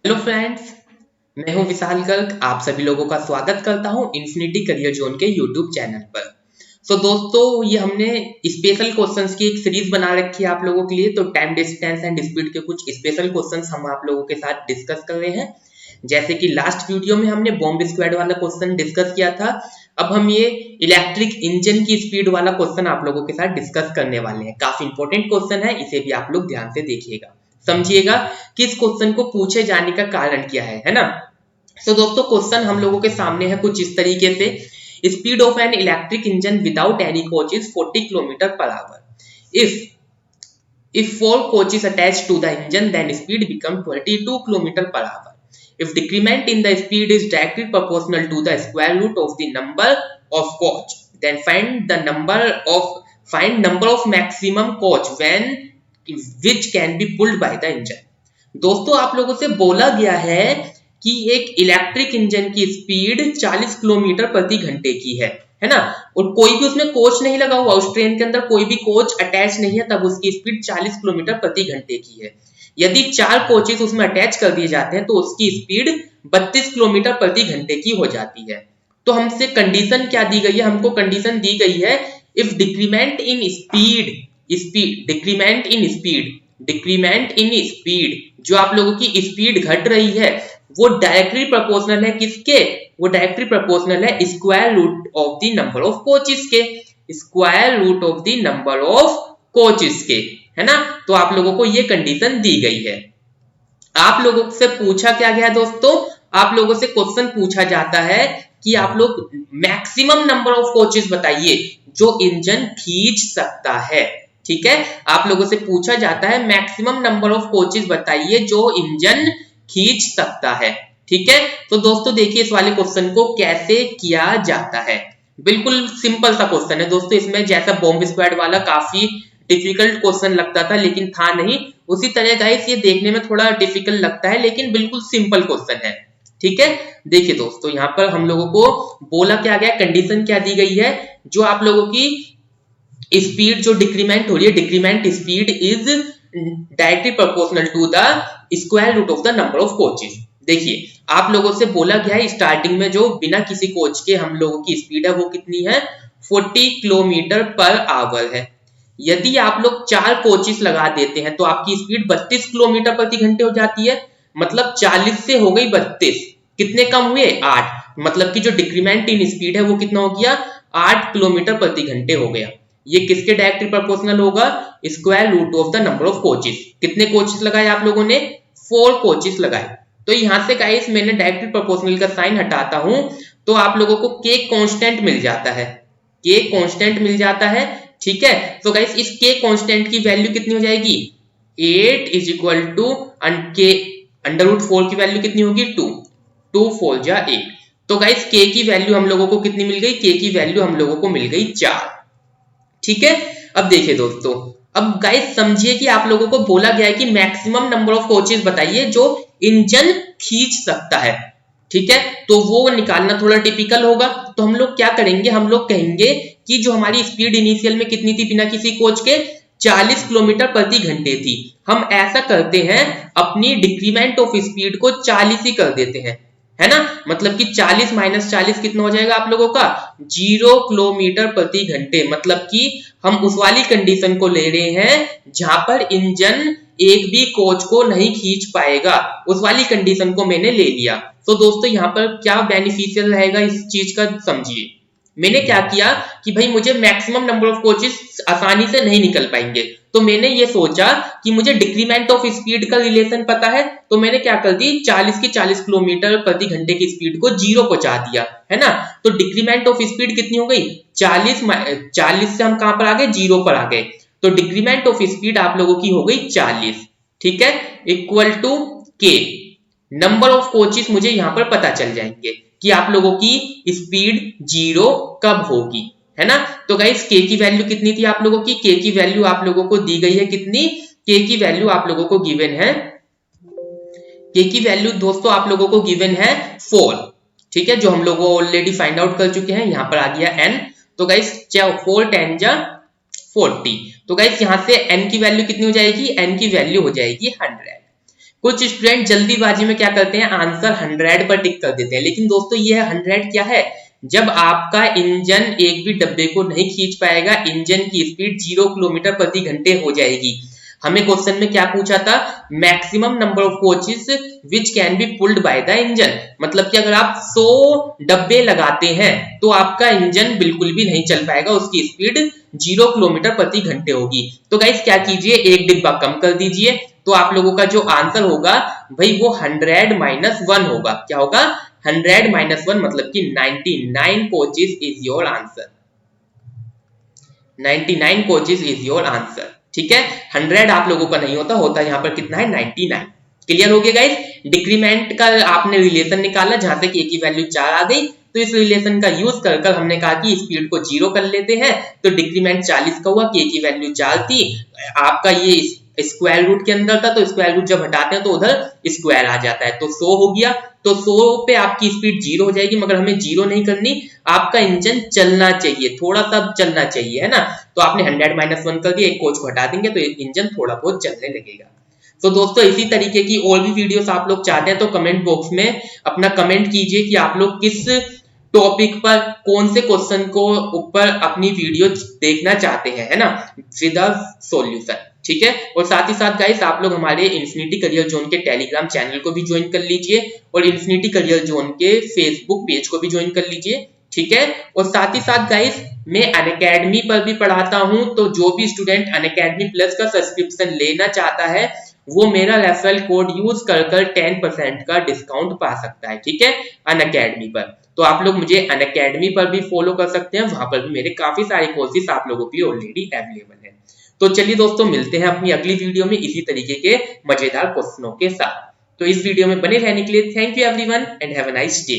Hello friends, मैं हूं विशाल गर्ग। आप सभी लोगों का स्वागत करता हूं इन्फिनिटी करियर जोन के यूट्यूब चैनल पर। दोस्तों, ये हमने स्पेशल क्वेश्चंस की एक सीरीज बना रखी है आप लोगों के लिए। तो टाइम, डिस्टेंस एंड स्पीड के कुछ स्पेशल क्वेश्चंस हम आप लोगों के साथ डिस्कस कर रहे हैं। जैसे कि लास्ट वीडियो में हमने बॉम्ब स्क्वाड वाला क्वेश्चन डिस्कस किया था, अब हम ये इलेक्ट्रिक इंजन की स्पीड वाला क्वेश्चन आप लोगों के साथ डिस्कस करने वाले हैं। काफी इंपॉर्टेंट क्वेश्चन है, इसे भी आप लोग ध्यान से देखिएगा, समझिएगा कि इस क्वेश्चन को पूछे जाने का कारण क्या है ना। दोस्तों, क्वेश्चन हम लोगों के सामने है कुछ इस तरीके से। Speed of an electric engine without any coach is 40 kilometre per hour. If 4 coaches attached to the engine, then speed become 22 km per hour. If decrement in the speed is directly proportional to the square root of the number of coach, then find number of maximum coach which can be pulled by the engine. दोस्तों, आप लोगों से बोला गया है कि एक electric engine की स्पीड 40 किलोमीटर प्रति घंटे की है ना, और कोई भी उसमें कोच नहीं लगा हुआ, उस ट्रेन के अंदर कोई भी कोच अटैच नहीं है, तब उसकी स्पीड 40 किलोमीटर प्रति घंटे की है। यदि 4 कोचेस उसमें अटैच कर दिए जाते हैं तो उसकी स्पीड 32 किलोमीटर प्रति घंटे की हो जाती है। तो हमसे कंडीशन क्या दी गई है? हमको कंडीशन दी गई है इफ डिक्रीमेंट इन स्पीड जो आप लोगों की स्पीड घट रही है वो डायरेक्टली प्रोपोर्शनल है किसके? वो डायरेक्टली प्रोपोर्शनल है square root of the number of coaches के, square root of the number of coaches के, है ना। तो आप लोगों को ये कंडीशन दी गई है। आप लोगों से पूछा क्या गया दोस्तों? आप लोगों से क्वेश्चन पूछा जाता है कि आप लोग मैक्सिमम नंबर ऑफ कोचेस बताइए जो इंजन खींच सकता है। ठीक है, आप लोगों से पूछा जाता है मैक्सिमम नंबर ऑफ कोचेस बताइए जो इंजन खींच सकता है। ठीक है, तो दोस्तों देखिए इस वाले क्वेश्चन को कैसे किया जाता है। बिल्कुल सिंपल सा क्वेश्चन है दोस्तों। इसमें जैसा बॉम्ब स्क्वाड वाला काफी डिफिकल्ट क्वेश्चन लगता था लेकिन था नहीं, उसी तरह गाइस ये देखने में थोड़ा डिफिकल्ट लगता है लेकिन बिल्कुल सिंपल क्वेश्चन है। ठीक है, देखिए दोस्तों यहाँ पर हम लोगों को बोला क्या गया, कंडीशन क्या दी गई है, जो आप लोगों की स्पीड जो डिक्रीमेंट हो रही है, decrement speed is directly proportional to the square root of the number of coaches. देखिए आप लोगों से बोला गया है स्टार्टिंग में जो बिना किसी कोच के हम लोगों की स्पीड है वो कितनी है? 40 किलोमीटर पर आवर है। यदि आप लोग 4 कोचेस लगा देते हैं तो आपकी स्पीड 32 किलोमीटर प्रति घंटे हो जाती है। मतलब 40 से हो गई 32, कितने कम हुए? 8। मतलब कि जो डिक्रीमेंट इन स्पीड है वो कितना हो गया? 8 किलोमीटर प्रति घंटे हो गया। ये किसके डायरेक्टली प्रोपोर्शनल होगा? Square root of the number of coaches. कितने कोचेस लगाए आप लोगों ने? 4 कोचेस लगाए। तो यहां से गाइस मैंने डायरेक्टली प्रोपोर्शनल का साइन हटाता हूं तो आप लोगों को के कांस्टेंट मिल जाता है, के कांस्टेंट मिल जाता है। ठीक है, तो गाइस इस के कांस्टेंट की वैल्यू कितनी हो जाएगी? 8 इज इक्वल टू के अंडर रूट 4 की वैल्यू कितनी होगी? 2, 2 4 जा 8। तो गाइस के की वैल्यू हम लोगों को कितनी मिल गई? के की वैल्यू हम लोगों को मिल गई 4। ठीक है, अब देखिए दोस्तों, अब गाइस समझिए कि आप लोगों को बोला गया है कि मैक्सिमम नंबर ऑफ कोचेस बताइए जो इंजन खींच सकता है। ठीक है, तो वो निकालना थोड़ा टिपिकल होगा। तो हम लोग क्या करेंगे, हम लोग कहेंगे कि जो हमारी स्पीड इनिशियल में कितनी थी बिना किसी कोच के? 40 किलोमीटर प्रति घंटे थी। हम ऐसा करते हैं, अपनी डिक्रीमेंट ऑफ स्पीड को 40 ही कर देते हैं, है ना। मतलब कि 40 माइनस 40 कितना हो जाएगा आप लोगों का? 0 किलोमीटर प्रति घंटे। मतलब कि हम उस वाली कंडीशन को ले रहे हैं जहां पर इंजन एक भी कोच को नहीं खींच पाएगा, उस वाली कंडीशन को मैंने ले लिया। तो दोस्तों यहाँ पर क्या बेनिफिशियल रहेगा इस चीज का समझिए। मैंने क्या किया कि भाई मुझे मैक्सिमम नंबर ऑफ कोचेस आसानी से नहीं निकल पाएंगे, तो मैंने ये सोचा कि मुझे डिक्रीमेंट ऑफ स्पीड का रिलेशन पता है, तो मैंने क्या कर दी, 40 की 40 किलोमीटर प्रति घंटे की स्पीड को 0 पहुंचा दिया, है ना। तो डिक्रीमेंट ऑफ स्पीड कितनी हो गई? 40 से हम कहां पर आ गए? 0 पर आ गए। तो डिक्रीमेंट ऑफ स्पीड आप लोगों की हो गई 40। ठीक है, इक्वल टू के नंबर ऑफ कोचेस मुझे यहां पर पता चल जाएंगे कि आप लोगों की स्पीड 0 कब होगी, है ना। तो गाइस के की वैल्यू कितनी थी आप लोगों की? के की वैल्यू आप लोगों को दी गई है कितनी? के की वैल्यू आप लोगों को गिवन है, के की वैल्यू दोस्तों आप लोगों को गिवन है 4। ठीक है, जो हम लोग ऑलरेडी फाइंड आउट कर चुके हैं। यहां पर आ गया n। तो गाइस 4 10 जा 40। तो गाइस यहां से n की वैल्यू कितनी हो जाएगी? n की वैल्यू हो जाएगी 100। कुछ स्टूडेंट जल्दीबाजी में क्या करते हैं, आंसर 100 पर टिक कर देते हैं, लेकिन दोस्तों ये 100 क्या है, जब आपका इंजन एक भी डब्बे को नहीं खींच पाएगा, इंजन की स्पीड 0 किलोमीटर प्रति घंटे हो जाएगी। हमें क्वेश्चन में क्या पूछा था, maximum number of coaches which can be pulled by the engine, मतलब कि अगर आप 100 डब्बे लगाते हैं तो आपका इंजन बिल्कुल भी नहीं चल पाएगा, उसकी स्पीड 0 किलोमीटर प्रति घंटे होगी। तो गाइस क्या कीजिए, एक डिब्बा कम कर दीजिए, तो आप लोगों का जो आंसर होगा भाई वो 100 माइनस 1 होगा। क्या होगा, 100 माइनस 1 मतलब कि 99 coaches is your answer. 99 coaches is your answer, ठीक है। 100 आप लोगों का नहीं होता, होता यहाँ पर कितना है, 99। क्लियर हो गया गाइस। डिक्रीमेंट का आपने रिलेशन निकाला, जहां से k की वैल्यू 4 आ गई, तो इस रिलेशन का यूज कर हमने कहा कि स्पीड को 0 कर लेते हैं, तो डिक्रीमेंट 40 का हुआ, k की वैल्यू 4 थी, आपका ये स्क्वायर रूट के अंदर था, तो स्क्वायर रूट जब हटाते हैं तो उधर स्क्वायर आ जाता है, तो 100 हो गया। तो 100 पे आपकी स्पीड 0 हो जाएगी, मगर हमें 0 नहीं करनी, आपका इंजन चलना चाहिए, थोड़ा सा चलना चाहिए, है ना। तो आपने 100 माइनस 1 कर दिया, एक कोच को हटा देंगे तो इंजन थोड़ा बहुत चलने लगेगा। तो दोस्तों इसी तरीके की और भी वीडियोस आप लोग चाहते हैं तो कमेंट बॉक्स में अपना कमेंट कीजिए कि आप लोग किस टॉपिक पर, कौन से क्वेश्चन को ऊपर अपनी वीडियो देखना चाहते हैं, है ना, विद अ सॉल्यूशन, ठीक है। और साथ ही साथ गाइस आप लोग हमारे इन्फिनिटी करियर जोन के टेलीग्राम चैनल को भी ज्वाइन कर लीजिए और इन्फिनिटी करियर जोन के फेसबुक पेज को भी ज्वाइन कर लीजिए, ठीक है। और साथ ही साथ गाइस मैं अनअकैडमी पर भी पढ़ाता हूं, तो जो भी स्टूडेंट अनअकैडमी प्लस का सब्सक्रिप्शन लेना चाहता है वो मेरा रेफरल कोड यूज कर 10% का डिस्काउंट पा सकता है, ठीक है, अनअकैडमी पर। तो आप लोग मुझे अनअकैडमी पर भी फॉलो कर सकते हैं, वहां पर भी मेरे काफी सारे कोर्सेज आप लोगों के लिए ऑलरेडी अवेलेबल है। तो चलिए दोस्तों मिलते हैं अपनी अगली वीडियो में इसी तरीके के मजेदार क्वेश्चनों के साथ। तो इस वीडियो में बने रहने के लिए thank you everyone and have a nice day.